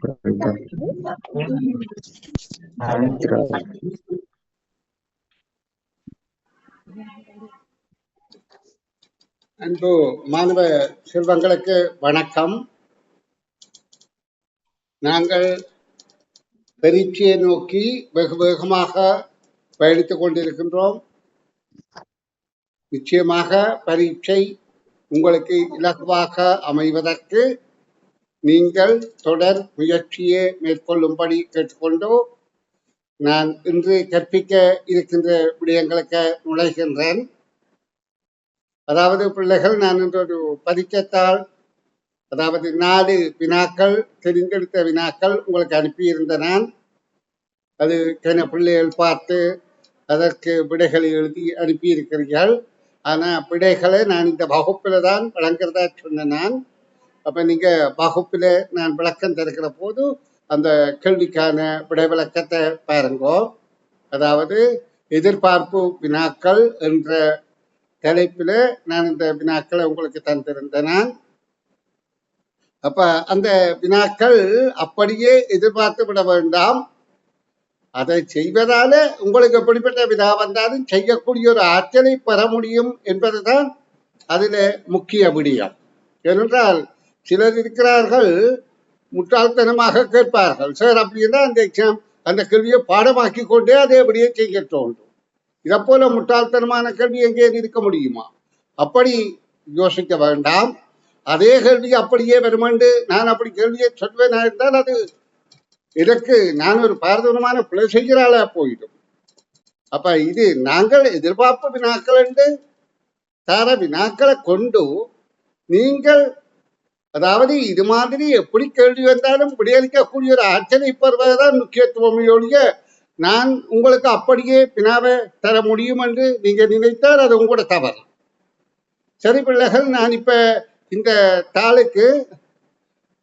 அன்பு மாணவ செல்வங்களுக்கு வணக்கம். நாங்கள் பரீட்சையை நோக்கி வெகு வேகமாக பயணித்துக் கொண்டிருக்கின்றோம். நிச்சயமாக பரீட்சை உங்களுக்கு இலகுவாக அமைவதற்கு நீங்கள் தொடர் முயற்சியை மேற்கொள்ளும்படி கேட்டுக்கொண்டு நான் இன்று கற்பிக்க இருக்கின்ற விடயங்களுக்கு நுழைகின்றேன். அதாவது பிள்ளைகள், நான் இன்று ஒரு பரீட்சைத்தாள், அதாவது 4 வினாக்கள், தெரிந்தெடுத்த வினாக்கள் உங்களுக்கு அனுப்பியிருந்த நான் அது பிள்ளைகள் பார்த்து அதற்கு விடைகளை எழுதி அனுப்பியிருக்கிறீர்கள். ஆனால் விடைகளை நான் இந்த வகுப்பில் தான் வழங்குறதா சொன்னேன் நான். அப்போ நீங்கள் வகுப்பில் நான் விளக்கம் தருகிற போது அந்த கேள்விக்கான விடை விளக்கத்தை பாருங்கோ. அதாவது எதிர்பார்ப்பு வினாக்கள் என்ற தலைப்பில் நான் இந்த வினாக்களை உங்களுக்கு தந்திருந்தேன் நான். அப்ப அந்த வினாக்கள் அப்படியே எதிர்பார்த்து விட வேண்டாம். அதை செய்வதால உங்களுக்கு எப்படிப்பட்ட வினா வந்தாலும் செய்யக்கூடிய ஒரு ஆற்றலை பெற முடியும் என்பதுதான் அதுல முக்கிய விடயம். ஏனென்றால் சிலர் இருக்கிறார்கள், முட்டாள்தனமாக கேட்பார்கள், சார் அப்படின்னா அந்த எக்ஸாம் அந்த கேள்வியை பாடமாக்கி கொண்டே அதே அப்படியே செய்ய தோன்றும். இதை போல முட்டாள்தனமான கேள்வி எங்கே இருக்க முடியுமா? அப்படி யோசிக்க வேண்டாம். அதே கேள்வி அப்படியே வருமென்று நான் அப்படி கேள்வியை சொல்வேன் என்றால் அது எனக்கு நான் ஒரு பாரதூரமான பிழை செய்கிறாளா போயிடும். அப்ப இது நாங்கள் எதிர்பார்ப்பு வினாக்கள் என்று தர வினாக்களை கொண்டு நீங்கள், அதாவது இது மாதிரி எப்படி கேள்வி வந்தாலும் விடையளிக்கக்கூடிய ஒரு ஆற்றலை பெறுவதுதான் முக்கியத்துவம் ஒழிய நான் உங்களுக்கு அப்படியே வினாவை தர முடியும் என்று நீங்க நினைத்தால் அது உங்களோட தவறு. சரி பிள்ளைகள், நான் இப்ப இந்த தாளுக்கு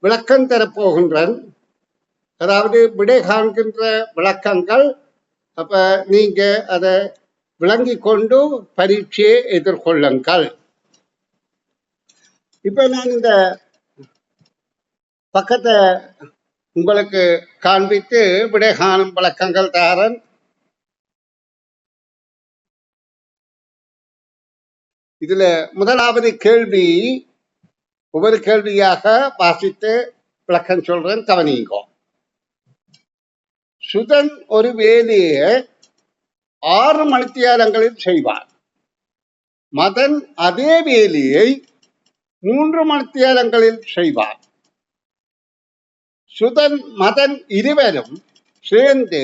விளக்கம் தரப்போகின்றேன். அதாவது விடை காண்கின்ற விளக்கங்கள். அப்ப நீங்க அதை விளங்கி கொண்டு பரீட்சையை எதிர்கொள்ளுங்கள். இப்ப நான் இந்த பக்கத்தை உங்களுக்கு காண்பித்து விடை காணும் விளக்கங்கள் தாரன். இதுல முதலாவது கேள்வி ஒவ்வொரு கேள்வியாக வாசித்து விளக்கம் சொல்றேன், கவனிங்கோ. சுதன் ஒரு வேலையை 6 மணித்தியாலங்களில் செய்வார். மதன் அதே வேலையை 3 மணித்தியாலங்களில் செய்வார். சுதன் மதன் இருவரும் சேர்ந்து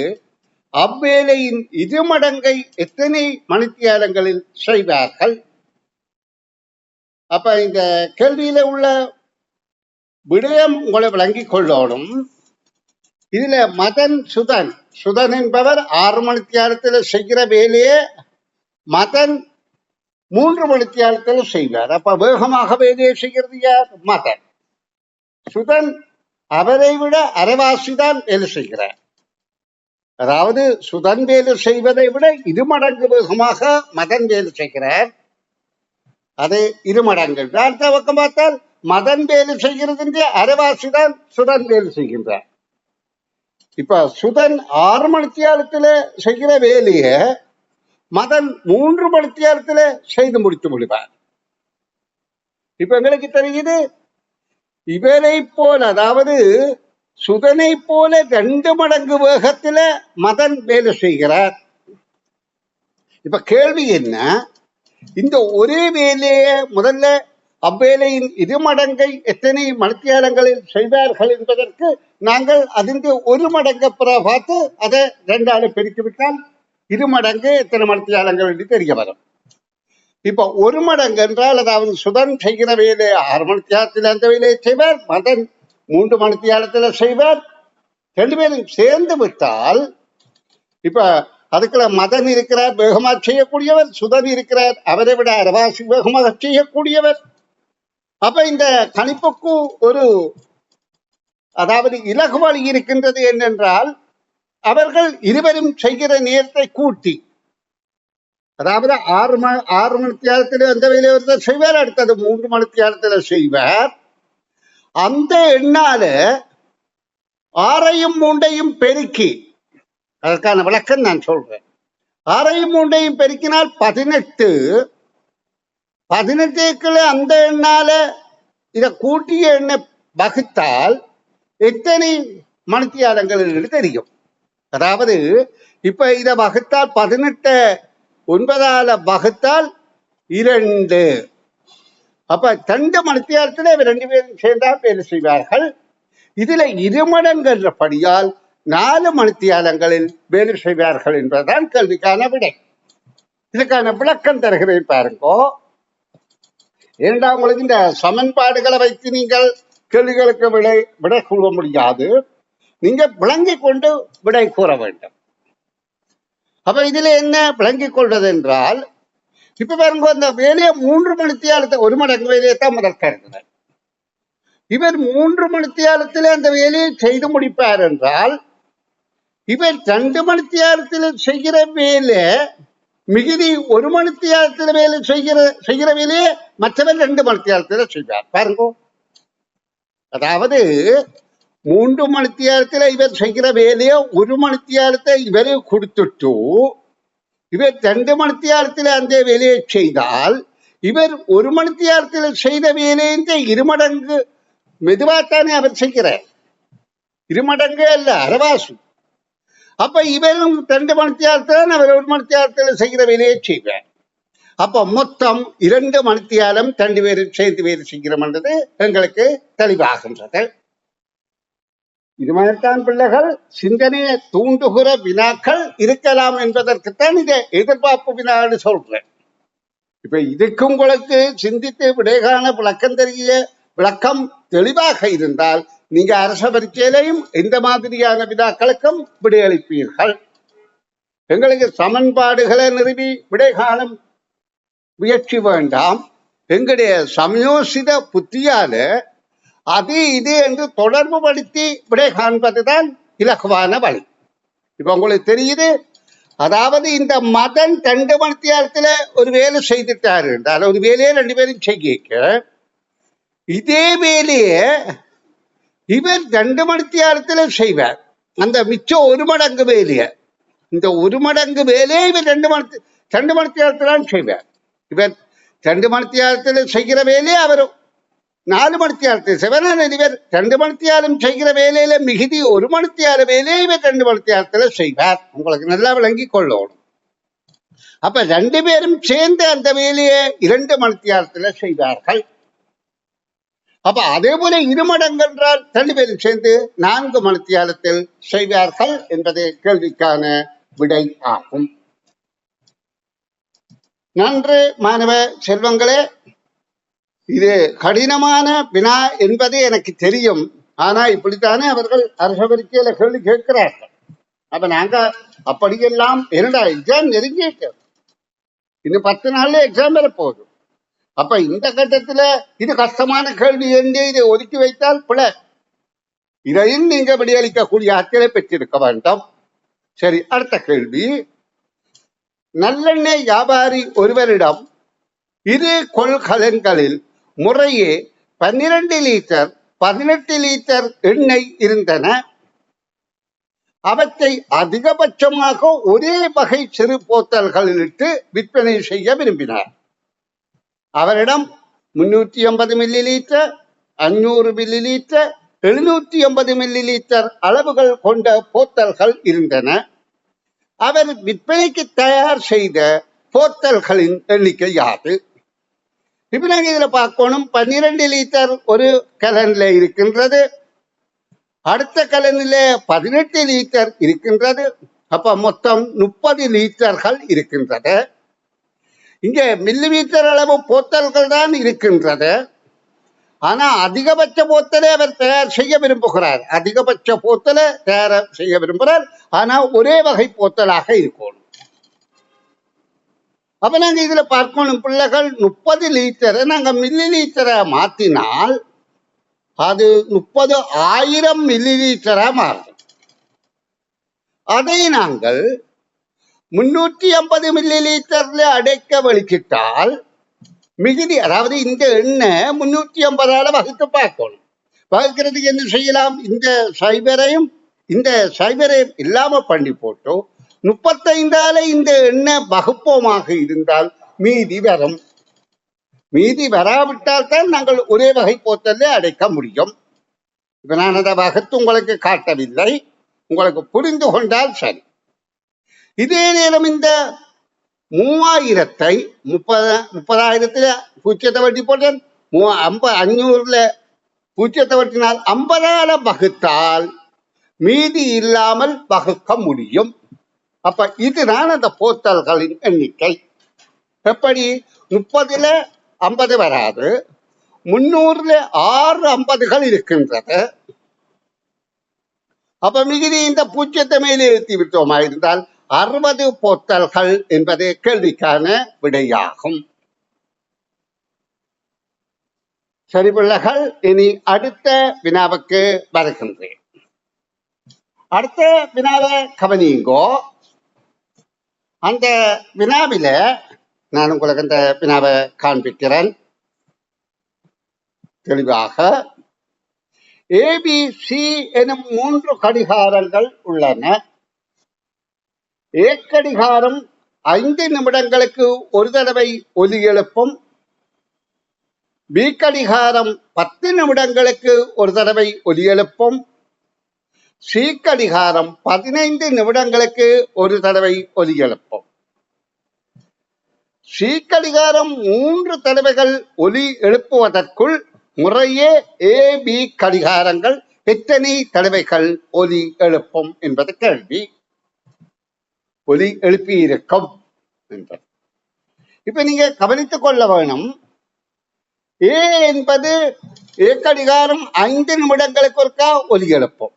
அவ்வேலையின் 2 மடங்கை எத்தனை மணித்தியாலங்களில் செய்வார்கள்? அப்ப இந்த கேள்வியில உள்ள விடயம் உங்களை விளங்கிக் கொள்ளணும். இதுல மதன் சுதன் என்பவர் 6 மணித்தியாலத்தில் செய்கிற வேலையே மதன் 3 மணித்தியாலத்தில் செய்வார். அப்ப வேகமாக வேலையை செய்கிறது யார்? மதன். சுதன் அவரை விட அரைவாசிதான் வேலை செய்கிறார். அதாவது சுதன் வேலை செய்வதை விட 2 மடங்கு வேகமாக மதன் வேலை செய்கிறார். அது 2 மடங்கு. அடுத்த பக்கம் பார்த்தால் மதன் வேலை செய்கிறது அரைவாசிதான் சுதன் வேலை செய்கின்றார். இப்ப சுதன் 6 மணித்தியாலத்துல செய்கிற வேலைய மதன் 3 மணித்தியாலத்துல செய்து முடித்து முடிவார். இப்ப எங்களுக்கு தெரியுது, இவரை போல, அதாவது சுதனை போல 2 மடங்கு வேகத்துல மதன் வேலை செய்கிறார். இப்ப கேள்வி என்ன, இந்த ஒரே வேலையை முதல்ல அவ்வேலையின் 2 மடங்கை எத்தனை மணித்தியாலங்களில் செய்வார்கள் என்பதற்கு நாங்கள் அதிர்ந்து 1 மடங்கை பார்த்து அதை 2ஆல் பெருக்கிவிட்டால் 2 மடங்கு எத்தனை மணித்தியாலங்கள் என்று தெரிய வரும். இப்ப 1 மடங்கு என்றால், அதாவது சுதன் செய்கிற வேலை 6 மணித்தியாலத்தில் அந்த வேலையை செய்வார், மதன் 3 மணித்தியாலத்தில் செய்வார். 2 பேரும் சேர்ந்து விட்டால், இப்ப அதுக்குள்ள மதன் இருக்கிறார், வேகமாக செய்யக்கூடியவர். சுதன் இருக்கிறார், அவரை விட அரைவாசி வேகமாக செய்யக்கூடியவர். அப்ப இந்த கணிப்புக்கு ஒரு, அதாவது இலகு வழி இருக்கின்றது. என்னென்றால், அவர்கள் இருவரும் செய்கிற நேரத்தை கூட்டி, அதாவது 6 மணித்தியாலத்தில் அந்த வேலையை ஒருத்தர் செய்வார், அடுத்தது 3 மணித்தியாலத்தில் செய்வார். அந்த எண்ணால ஆறையும் மூண்டையும் பெருக்கி, அதற்கான விளக்கம் நான் சொல்றேன். ஆறையும் மூண்டையும் பெருக்கினால் 18. 18க்குள்ள அந்த எண்ணால இதை கூட்டிய எண்ணை வகுத்தால் எத்தனை மணித்தியாலங்கள் என்று தெரியும். அதாவது இப்ப இதை வகுத்தால் 18 9ஆல வகுத்தால் 2. அப்ப 2 மணித்தியாலத்தில் இவர் 2 பேரும் சேர்ந்தால் வேலை செய்வார்கள். இதுல 2 மடங்கு என்றபடியால் 4 மணித்தியாலங்களில் வேலை செய்வார்கள் என்பதுதான் கேள்விக்கான விடை. இதுக்கான விளக்கம் தருகிறேன் பாருங்கோ. உங்களுக்கு இந்த சமன்பாடுகளை வைத்து நீங்கள் கேள்விகளுக்கு விடை கூற முடியாது. நீங்க விளங்கி கொண்டு விடை கூற வேண்டும். அப்ப இதுல என்ன விளங்கிக் கொள்வது என்றால், இப்ப பாருங்க, அந்த வேலையை 3 மணித்தியாலத்தை 1 மடங்கு வேலையை தான் முதல் கருதுகிறார். இவர் 3 மணித்தியாலத்தில் அந்த வேலையை செய்து முடிப்பார் என்றால், இவர் 2 மணித்தியாலத்தில் செய்கிற வேலை மிகுதி 1 மணித்தியாலத்தில் வேலை செய்கிற வேலையை மற்றவர் 2 மணித்தியாலத்தில் செய்வார். பாருங்க, அதாவது 3 மணித்தியாலத்தில் இவர் செய்கிற வேலையை 1 மணித்தியாலத்தை இவரு கொடுத்துட்டு இவர் 2 மணித்தியாலத்தில் அந்த வேலையை செய்தால், இவர் 1 மணித்தியாலத்தில் செய்த வேலையை 2 மடங்கு மெதுவாத்தானே அவர் செய்கிறார். 2 மடங்கு அல்ல, அரவாசி. அப்ப இவரும் 2 மணித்தியாலத்தில் அவர் 1 மணித்தியாலத்தில் செய்கிற வேலையை செய்வார். அப்ப மொத்தம் 2 மணித்தியாலம் 2 பேரும் சேர்ந்து வேலை செய்கிறோம் என்றது எங்களுக்கு தெளிவாகின்றது. இது மாதிரித்தான் பிள்ளைகள் சிந்தனையை தூண்டுகிற வினாக்கள் இருக்கலாம் என்பதற்குத்தான் இதை எதிர்பார்ப்பு வினான்னு சொல்றேன். இப்ப இதுக்கு உங்களுக்கு சிந்தித்து விடைகான விளக்கம் தெரிய விளக்கம் தெளிவாக இருந்தால் நீங்க அரச பரீட்சையிலையும் இந்த மாதிரியான வினாக்களுக்கும் விடையளிப்பீர்கள். எங்களுக்கு சமன்பாடுகளை நிறுவி விடைகாணும் முயற்சி வேண்டாம். எங்களுடைய சமயோசித புத்தியால அது இது என்று தொடர்பு படுத்தி விடை காண்பதுதான் இலகுவான வழி. இப்ப உங்களுக்கு தெரியுது, அதாவது இந்த மதன் 2 மணித்தியாலத்துல ஒரு வேலை செய்துட்டாரு என்றால், ஒரு வேலையை 2 பேரும் செய்ய, இதே வேலையை இவர் 2 மணித்தியாலத்துல செய்வார். அந்த மிச்சம் 1 மடங்கு வேலையை, இந்த 1 மடங்கு வேலையை இவர் 2 மணித்தியாலத்தில்தான் செய்வார். இவர் 2 மணித்தியாலத்தில் செய்கிற வேலையை அவர் 4 மணித்தியாலத்தில் செய்வார். இவர் 2 மணித்தியாலம் செய்கிற வேலையில மிகுதி 1 மணித்தியால வேலையை இவர் 2 மணித்தியாலத்துல செய்வார். உங்களுக்கு நல்லா விளங்கி கொள்ளணும். அப்ப 2 பேரும் சேர்ந்து அந்த வேலையை 2 மணித்தியாலத்துல செய்வார்கள். அப்ப அதே போல 2 மடங்கு என்றால் 2 பேரும் சேர்ந்து 4 மணித்தியாலத்தில் செய்வார்கள் என்பதே கேள்விக்கான விடை ஆகும். நன்று மாணவ செல்வங்களே, இது கடினமான வினா என்பது எனக்கு தெரியும். ஆனா இப்படித்தானே அவர்கள் அரச பரீட்சையில கேள்வி கேட்கிறார்கள். அப்ப நாங்க அப்படியெல்லாம் என்னடா எக்ஸாம் நெருங்கிட்டு இன்னும் 10 நாள்ல எக்ஸாம் வர போகுது. அப்ப இந்த கட்டத்துல இது கஷ்டமான கேள்வி என்று இதை ஒதுக்கி வைத்தால் பிழை. இதையும் நீங்க விடையளிக்கக்கூடிய ஆட்களை பெற்றிருக்க வேண்டும். சரி, அடுத்த கேள்வி. நல்லெண்ணெய் வியாபாரி ஒருவரிடம் 2 கொள்கலன்களில் முறையே 12 லிட்டர் 18 லிட்டர் எண்ணெய் இருந்தன. அவற்றை அதிகபட்சமாக ஒரே வகை சிறு போத்தல்களிலிட்டு விற்பனை செய்ய விரும்பினார். அவரிடம் 350 milli litre, 500 milli litre, 750 milli litre அளவுகள் கொண்ட போத்தல்கள் இருந்தன. அவர் விற்பனைக்கு தயார் செய்த போத்தல்களின் எண்ணிக்கை யாது? இப்ப நாங்க இதுல பார்க்கணும். 12 லிட்டர் ஒரு கலன்ல இருக்கின்றது, அடுத்த கலனில 18 லிட்டர் இருக்கின்றது. அப்ப மொத்தம் 30 லிட்டர்கள் இருக்கின்றது. இங்க மில்லி மீட்டர் அளவு போத்தல்கள் தான் இருக்கின்றது. ஆனா அதிகபட்ச போத்தலை அவர் தயார் செய்ய விரும்புகிறார். அதிகபட்ச போத்தலை தயார் செய்ய விரும்புகிறார். ஆனா ஒரே வகை போத்தலாக இருக்கணும். அப்ப நாங்க இதுல பார்க்கணும் பிள்ளைகள், 30 லிட்டரை நாங்க மில்லி லிட்டரை மாத்தினால் அது 30,000 மில்லி லிட்டரா மாறும். அதை நாங்கள் 350 மில்லி லிட்டர்ல அடைக்க வலிக்கிட்டால் மிகுதி, அதாவது இந்த எண்ணெய் 350ஆல வகுத்து பார்க்கணும். வகுக்கிறதுக்கு என்ன செய்யலாம்? இந்த சைபரையும் இல்லாம பண்ணி போட்டோ 35ஆல இந்த எண்ண வகுப்போமாக இருந்தால் மீதி வரும். மீதி வராவிட்டால் தான் நாங்கள் ஒரே வகை போத்தலை அடைக்க முடியும். இப்ப நான் அதை வகுத்து உங்களுக்கு காட்டவில்லை, உங்களுக்கு புரிந்து கொண்டால் சரி. இதே நேரம் இந்த 3000 30,000 பூஜ்ஜியத்தை வட்டி போட்டேன், 500 பூஜ்ஜியத்தை வட்டினால் 50ஆல வகுத்தால் மீதி இல்லாமல் வகுக்க முடியும். அப்ப இதுதான் அந்த போத்தல்களின் எண்ணிக்கை. எப்படி? 30ல் 50 வராது, 300ல் 6 50கள் இருக்கின்றது. அப்ப மிகுதி இந்த பூஜ்ஜியத்தை மேலே ஏற்றி விட்டோமா இருந்தால் 60 போத்தல்கள் என்பது கேள்விக்கான விடையாகும். சரி பிள்ளைகள், இனி அடுத்த வினாவுக்கு வருகின்றேன். அடுத்த வினாவை கவனிங்கோ. அந்த வினாவில நான் உங்களுக்கு அந்த வினாவை காண்பிக்கிறேன் தெளிவாக. ABC எனும் 3 கடிகாரங்கள் உள்ளன. A கடிகாரம் 5 நிமிடங்களுக்கு ஒரு தடவை ஒலி எழுப்பும். B கடிகாரம் 10 நிமிடங்களுக்கு ஒரு தடவை ஒலி எழுப்பும். C கடிகாரம் 15 நிமிடங்களுக்கு ஒரு தடவை ஒலி எழுப்பும். C கடிகாரம் 3 தடவைகள் ஒலி எழுப்புவதற்குள் முறையே AB கடிகாரங்கள் எத்தனை தடவைகள் ஒலி எழுப்பும் என்பது கேள்வி. ஒலி எழுப்பி இருக்கும் என்பது. இப்ப நீங்க கவனித்துக் கொள்ள வேணும். A என்பது A கடிகாரம் 5 நிமிடங்களுக்கு ஒருக்கா ஒலி எழுப்பும்.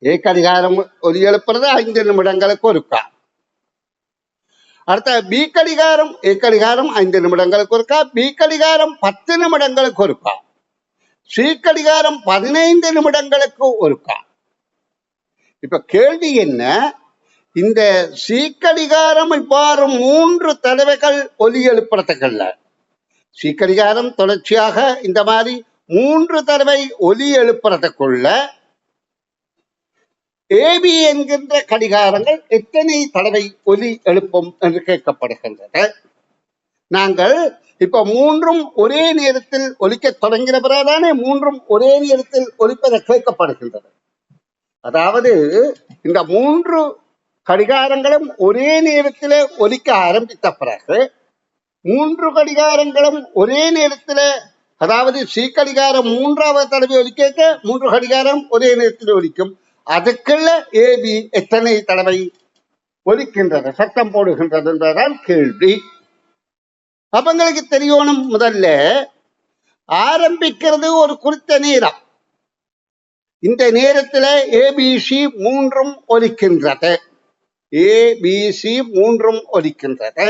A கடிகாரம் ஒலி எழுப்புறது 5 நிமிடங்களுக்கு ஒருக்கா. அடுத்த B கடிகாரம் A கடிகாரம் 5 நிமிடங்களுக்கு ஒருக்கா, B கடிகாரம் 10 நிமிடங்களுக்கு ஒருக்கா, C கடிகாரம் 15 நிமிடங்களுக்கு ஒருக்கா. இப்ப கேள்வி என்ன? இந்த C கடிகாரம் இவ்வாறு 3 தடவைகள் ஒலி எழுப்புறதுக்கல்ல. C கடிகாரம் தொடர்ச்சியாக இந்த மாதிரி 3 தடவை ஒலி எழுப்புறதுக்குள்ள AB என்கின்ற கடிகாரங்கள் எத்தனை தடவை ஒலி எழுப்பும் என்று கேட்கப்படுகின்றது. நாங்கள் இப்ப 3ம் ஒரே நேரத்தில் ஒலிக்க தொடங்கின பிறகுதானே 3ம் ஒரே நேரத்தில் ஒலிப்பதை கேட்கப்படுகின்றது. அதாவது இந்த 3 கடிகாரங்களும் ஒரே நேரத்தில் ஒலிக்க ஆரம்பித்த பிறகு 3 கடிகாரங்களும் ஒரே நேரத்தில், அதாவது C கடிகாரம் 3வது தடவை ஒலிக்க 3 கடிகாரம் ஒரே நேரத்தில் ஒலிக்கும். அதுக்குள்ள AB எத்தனை தடவை ஒலிக்கின்றது, சத்தம் போடுகின்றது என்பதுதான் கேள்வி. அவங்களுக்கு தெரியணும். முதல்ல ஆரம்பிக்கிறது ஒரு குறித்த நேரம். இந்த நேரத்தில் ABC 3ம் ஒலிக்கின்றது. ABC 3ம் ஒலிக்கின்றது.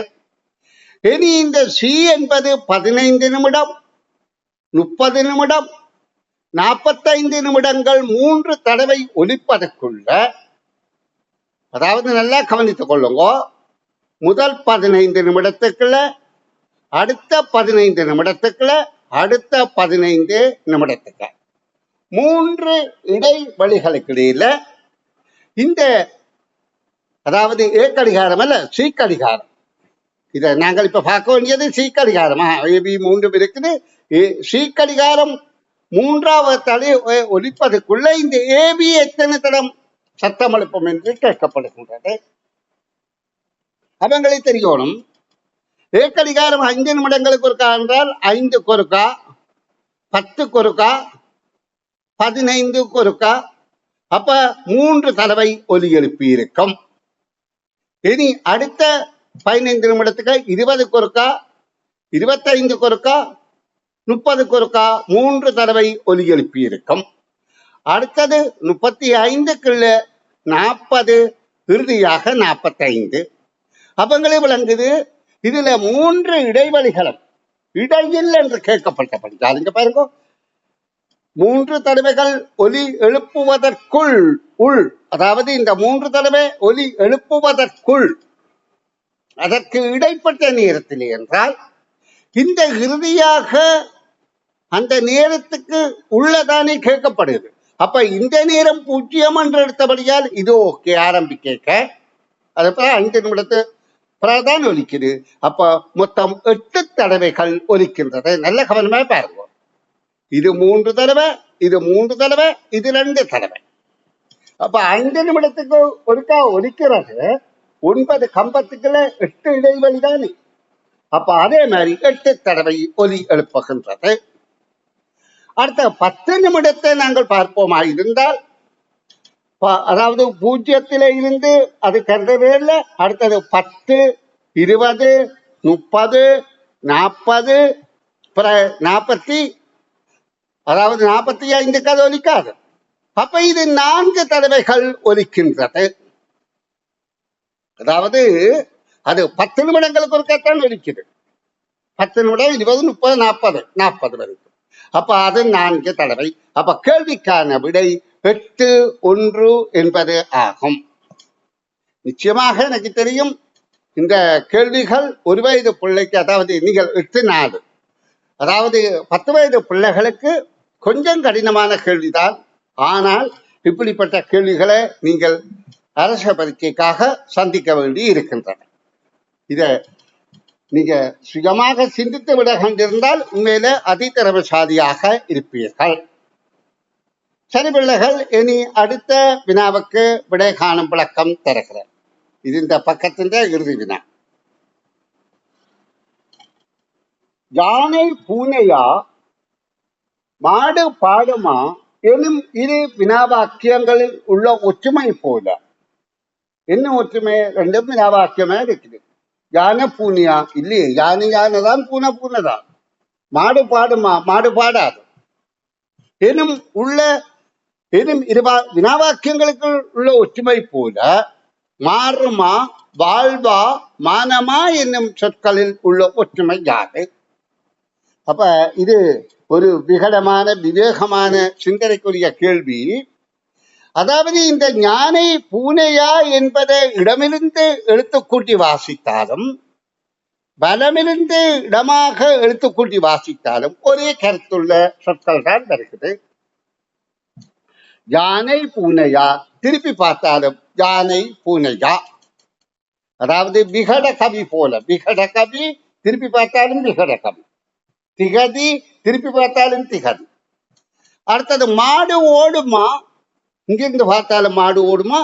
இனி இந்த C என்பது 15 நிமிடம், 30 நிமிடம், 45 நிமிடங்கள் 3 தடவை ஒலிப்பதற்குள்ள, அதாவது நல்லா கவனித்துக் கொள்ளுங்க, முதல் 15 நிமிடத்துக்குள்ள, அடுத்த 15 நிமிடத்துக்குள்ள, அடுத்த 15 நிமிடத்துக்கு 3 இடைவெளிகளுக்கு இடையில இந்த, அதாவது A கடிகாரம் அல்ல C கடிகாரம், இதை நாங்கள் இப்ப பார்க்க வேண்டியது C கடிகாரமா. AB 3 இருக்குது. C கடிகாரம் 3வது தடவை ஒலிப்பதற்குள்ள இந்த AB எத்தனை தடம் சத்தம் எழுப்பும் என்று கேட்கப்படுகின்றது. அவங்களை தெரியணும். A கடிகாரம் 5 நிமிடங்களுக்கு ஒருக்கா என்றால் 5 கொருக்கா, 10 கொருக்கா, 15 கொருக்கா. அப்ப 3 தடவை ஒலி எழுப்பி இருக்கும். இனி அடுத்த 15 நிமிடத்துக்கு 20 கொருக்கா, 25 கொருக்கா, 30 கொருக்கா 3 தடவை ஒலி எழுப்பி இருக்கும். அடுத்தது 35க்குள்ள 40, இறுதியாக 45. அவங்களே விளங்குது. இதுல 3 இடைவெளிகளும் இடையில் என்று கேட்கப்பட்டபடியால் இங்க பாருங்க, 3 தடவைகள் ஒலி எழுப்புவதற்குள் உள், அதாவது இந்த 3 தடவை ஒலி எழுப்புவதற்குள், அதற்கு இடைப்பட்ட நேரத்தில் என்றால் இந்த இறுதியாக அந்த நேரத்துக்கு உள்ளதானே கேட்கப்படுது. அப்ப இந்த நேரம் 0 என்று எடுத்தபடியால் இது ஓகே ஆரம்பிக்க அதுபோல 5 நிமிடத்து பிறகுதான் ஒலிக்குது. அப்ப மொத்தம் 8 தடவைகள் ஒலிக்கின்றது. நல்ல கவனமா பாருங்க. இது 3 தடவை, இது 3 தடவை, இது 2 தடவை. அப்ப 5 நிமிடத்துக்கு ஒருக்கா ஒலிக்கிறது 9 கம்பத்துக்குள்ள 8 இடைவெளி தானே. அப்ப அதே மாதிரி 8 தடவை ஒலி எழுப்புகின்றது. அடுத்த 10 நிமிடத்தை நாங்கள் பார்ப்போமா இருந்தால், அதாவது 0 இருந்து அது கருதவே இல்லை. அடுத்தது 10, 20, 30, 40, 40, அதாவது 45 அது ஒலிக்காது. அப்ப இது 4 தடவைகள் ஒலிக்கின்றது. அதாவது அது 10 நிமிடங்களுக்கு ஒருக்கத்தான் ஒலிக்குது. 10 நிமிடம், 20, 30, 40 வரைக்கும். அப்ப அது 4 தடவை. அப்ப கேள்விக்கான விடை 8, 1 என்பது ஆகும். நிச்சயமாக எனக்கு தெரியும் இந்த கேள்விகள் 1 வயது பிள்ளைக்கு, அதாவது நீங்கள் 8, 4, அதாவது 10 வயது பிள்ளைகளுக்கு கொஞ்சம் கடினமான கேள்விதான். ஆனால் இப்படிப்பட்ட கேள்விகளை நீங்கள் அரச பரீட்சைக்காக சந்திக்க வேண்டி இருக்கின்றன. இத நீங்க சுயமாக சிந்தித்து விட கண்டிருந்தால் உண்மையில அதிதிறமைசாலியாக இருப்பீர்கள். சரி பிள்ளைகள், இனி அடுத்த வினாவுக்கு விடை காணும் விளக்கம் தருகிறேன். இது இந்த பக்கத்தின் இறுதி வினா. யானை பூனையா மாடு பாடுமா எனும் இரு வினாவாக்கியங்களில் உள்ள ஒற்றுமை போல. என்ன ஒற்றுமை? 2 வினாவாக்கியமே இருக்குது. யானை பூனையா? இல்லையே, யானை யானைதான், பூனை பூனைதான். மாடு பாடுமா? மாடு பாடாது. எனும் இரு வினாவாக்கியங்களுக்கு உள்ள ஒற்றுமை போல மாறுமா, வாழ்வா, மானமா என்னும் சொற்களில் உள்ள ஒற்றுமை யாது? அப்ப இது ஒரு விகடமான விவேகமான சிந்தனைக்குரிய கேள்வி. அதாவது இந்த ஞானை பூனையா என்பதை இடமிருந்து எழுத்துக்கூட்டி வாசித்தாலும் பலமிருந்து இடமாக எழுத்துக்கூட்டி வாசித்தாலும் ஒரே கருத்துள்ள சொற்கள் தான் வருகிறது. யானை பூனையா, திருப்பி பார்த்தாலும் யானை பூனையா. அதாவது விகட கவி போல, விகட கவி திருப்பி பார்த்தாலும் விகட கவி, திகதி திருப்பி பார்த்தாலும் திகதி. அடுத்தது மாடு ஓடுமா, இங்கிருந்து பார்த்தாலும் மாடு ஓடுமா,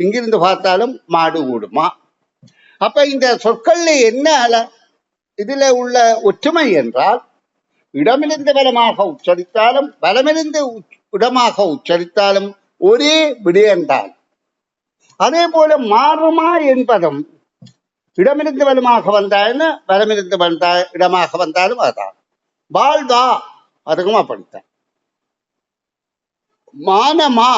இங்கிருந்து பார்த்தாலும் மாடு ஓடுமா. அப்ப இந்த சொற்கள்ல என்ன இதுல உள்ள ஒற்றுமை என்றால், இடமிருந்து பலமாக உச்சரித்தாலும் பலமிருந்து இடமாக உச்சரித்தாலும் ஒரே விடயம்தான். அதே போல மாறுமா என்பதும் இடமிருந்து பலமாக வந்தாலும் பலமிருந்து இடமாக வந்தாலும் அதான். வாழ்வா, அதுக்கும் அப்படித்தான். மானமா,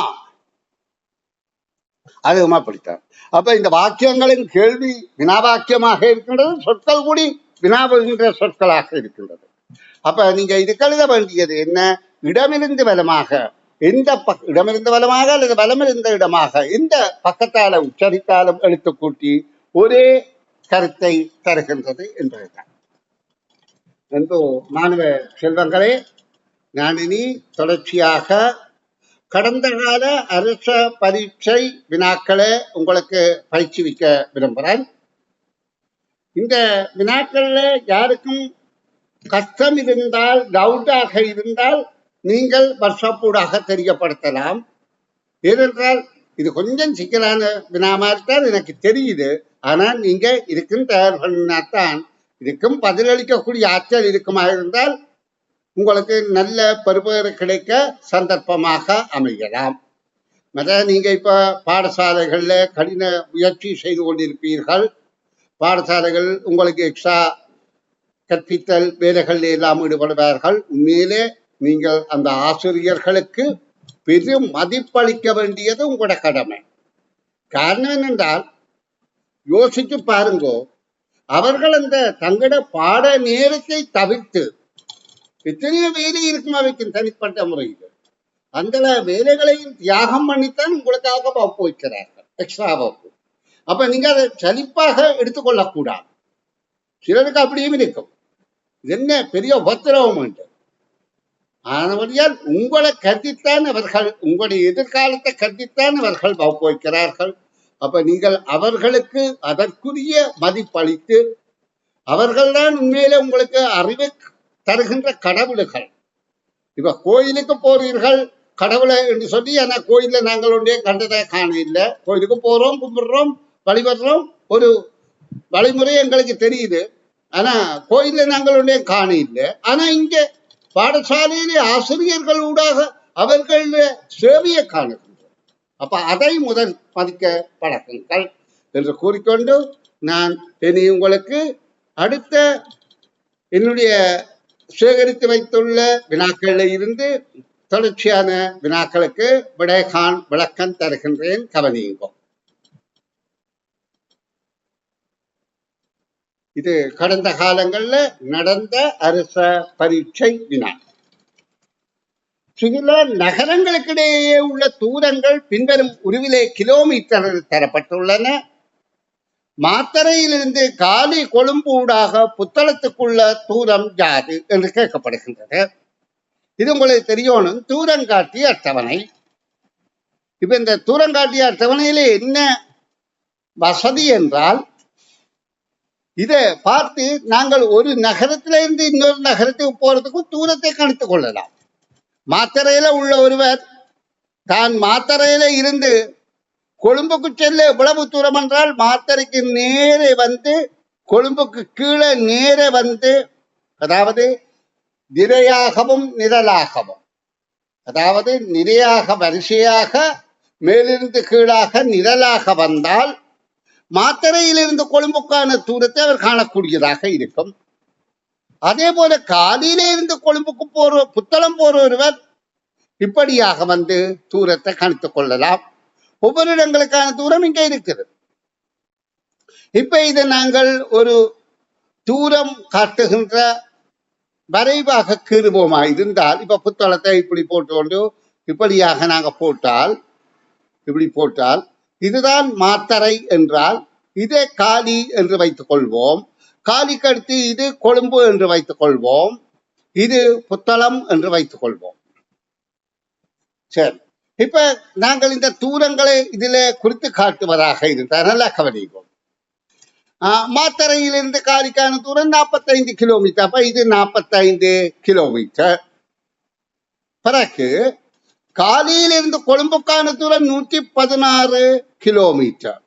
அதுவும் அப்படித்தான். அப்ப இந்த வாக்கியங்களின் கேள்வி வினாவாக்கியமாக இருக்கின்றது, சொற்கள் கூடி வினாவுகின்ற சொற்களாக இருக்கின்றது. அப்ப நீங்க இதுக்கு எழுத வேண்டியது என்ன? இடமிருந்து பலமாக, எந்த இடமிருந்து பலமாக அல்லது பலமிருந்த இடமாக எந்த பக்கத்தால உச்சரித்தாலும் எழுத்து கூட்டி ஒரே கருத்தை தருகின்றது என்பதுதான். என்போ மாணவ செல்வங்களே, நான் இனி தொடர்ச்சியாக கடந்த கால அரச பரீட்சை வினாக்களை உங்களுக்கு பயிற்சிவிக்க விரும்புகிறேன். இந்த வினாக்கள்ல யாருக்கும் கஷ்டம் இருந்தால், டவுட்டாக இருந்தால் நீங்கள் வாட்ஸ்அப்பூடாக தெரியப்படுத்தலாம். ஏனென்றால் இது கொஞ்சம் சிக்கலான வினாமா இருந்தால் எனக்கு தெரியுது. ஆனால் நீங்க இதுக்கும் தயார் பண்ணினாத்தான் இதுக்கும் பதிலளிக்கக்கூடிய ஆற்றல் இருக்குமாக இருந்தால் உங்களுக்கு நல்ல பெறுபேறு கிடைக்க சந்தர்ப்பமாக அமையலாம். நீங்க இப்ப பாடசாலைகள்ல கடின முயற்சி செய்து கொண்டிருப்பீர்கள். பாடசாலைகள் உங்களுக்கு எக்ஸ்ட்ரா கற்பித்தல் வேலைகள் எல்லாம் ஈடுபடுவார்கள். உண்மையிலே நீங்கள் அந்த ஆசிரியர்களுக்கு பெரும் மதிப்பளிக்க வேண்டியது உங்களோட கடமை. காரணம் என்னென்றால், யோசிச்சு பாருங்கோ, அவர்கள் அந்த தங்களோட பாட நேரத்தை தவிர்த்து எத்தனையோ வேலை இருக்கும் அவைக்கும் தனிப்பட்ட முறையில் அந்த வேலைகளையும் தியாகம் பண்ணித்தான் உங்களுக்காக வகுப்பு வைக்கிறார்கள், எக்ஸ்ட்ரா வகுப்பு. அப்ப நீங்க அதை சலிப்பாக எடுத்துக்கொள்ளக்கூடாது. சிலருக்கு அப்படியும் இருக்கும், இது என்ன பெரிய உபத்திரவம் உண்டு. ஆனபடியால் உங்களை கருதித்தான் அவர்கள், உங்களுடைய எதிர்காலத்தை கருதித்தான் அவர்கள் வைக்கிறார்கள். அப்ப நீங்கள் அவர்களுக்கு அதற்குரிய மதிப்பளித்து, அவர்கள்தான் உண்மையில உங்களுக்கு அறிவை தருகின்ற கடவுள்கள். இப்ப கோயிலுக்கு போறீர்கள் கடவுளை என்று சொல்லி, ஆனா கோயில்ல நாங்கள் ஒன்றே கண்டதை காண இல்லை. கோயிலுக்கு போறோம், கும்பிடுறோம், வழிபடுறோம், ஒரு வழிமுறை எங்களுக்கு தெரியுது. ஆனா கோயில்ல நாங்கள் ஒன்றே காண இல்லை. ஆனா இங்க பாடசாலையிலே ஆசிரியர்கள் ஊடாக அவர்களுடைய சேவையை காணுகின்றோம். அப்ப அதை முதல் மதிக்க பழக்குங்கள் என்று கூறிக்கொண்டு, நான் இனி உங்களுக்கு அடுத்த என்னுடைய சேகரித்து வைத்துள்ள வினாக்களில் இருந்து தொடர்ச்சியான வினாக்களுக்கு விளக்கம் தருகின்றேன், கவனியுங்கள். இது கடந்த காலங்கள்ல நடந்த அரச பரீட்சை வினா. சில நகரங்களுக்கிடையே உள்ள தூரங்கள் பின்வரும் உருவிலே கிலோமீட்டரில் தரப்பட்டுள்ளன. மாத்தறையிலிருந்து காலி கொழும்பு ஊடாக புத்தளத்துக்குள்ள தூரம் யாது என்று கேட்கப்படுகின்றது. இது உங்களுக்கு தெரியணும், தூரங்காட்டிய அட்டவணை. இப்ப இந்த தூரங்காட்டிய அட்டவணையில என்ன வசதி என்றால், இதை பார்த்து நாங்கள் ஒரு நகரத்திலிருந்து இன்னொரு நகரத்துக்கு போறதுக்கு தூரத்தை கணித்துக் கொள்ளலாம். மாத்தறையில உள்ள ஒருவர் தான் மாத்தறையில இருந்து கொழும்புக்கு செல்ல எவ்வளவு தூரம் என்றால், மாத்தறைக்கு நேரே வந்து கொழும்புக்கு கீழே நேரே வந்து, அதாவது நிரையாகவும் நிரலாகவும், அதாவது நிரையாக வரிசையாக மேலிருந்து கீழாக நிரலாக வந்தால் மாத்தறையிலிருந்து கொழும்புக்கான தூரத்தை அவர் காணக்கூடியதாக இருக்கும். அதே போல காலியில இருந்து கொழும்புக்கு புத்தளம் போற ஒருவர் இப்படியாக வந்து தூரத்தை கணித்துக் கொள்ளலாம். ஒவ்வொரு இடங்களுக்கான தூரம் இங்க இருக்குது. இப்ப இதை நாங்கள் ஒரு தூரம் காட்டுகின்ற வரைவாக கீறுவோமா இருந்தால், இப்ப புத்தளத்தை இப்படி போட்டு இப்படியாக நாங்க போட்டால், இப்படி போட்டால் இதுதான் மாத்தறை என்றால், இதே காலி என்று வைத்துக் கொள்வோம். காலிக்கு அடுத்து இது கொழும்பு என்று வைத்துக் கொள்வோம். இது புத்தளம் என்று வைத்துக் கொள்வோம். சரி, இப்ப நாங்கள் இந்த தூரங்களை இதுல குறித்து காட்டுவதாக இருந்தால் நல்லா கவனிப்போம். மாத்தறையிலிருந்து காலிக்கான தூரம் 45 கிலோமீட்டர். அப்ப இது 45 கிலோமீட்டர். பிறகு காலியிலிருந்து கொழும்புக்கான தூரம் 116 கிலோமீட்டர்.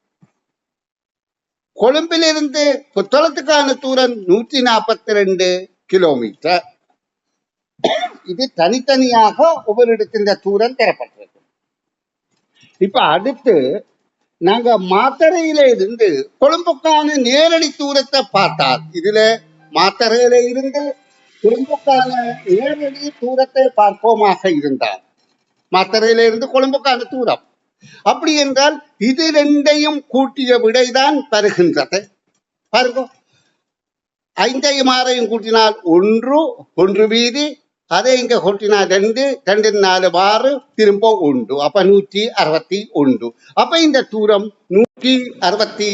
கொழும்பிலிருந்து புத்தளத்துக்கான தூரம் 142 கிலோமீட்டர். இது தனித்தனியாக ஒவ்வொரு இடத்தின் தூரம் தரப்பட்டிருக்கு. இப்ப அடுத்து நாங்க மாத்தறையில இருந்து கொழும்புக்கான நேரடி தூரத்தை பார்த்தால், இதுல மாத்தறையில இருந்து கொழும்புக்கான நேரடி தூரத்தை பார்ப்போமாக இருந்தால், மாத்தறையில இருந்து கொழும்புக்கான தூரம் அப்படி என்றால் இது ரெண்டையும் கூட்டிய விடைதான் தருகின்றது. பாருங்க, 5ஐயும் 6ஐயும் கூட்டினால் 1 வீதி, அதை இங்க கூட்டினால் 2, 2 4 6, திரும்ப 1, அப்ப 161. அப்ப இந்த தூரம் 161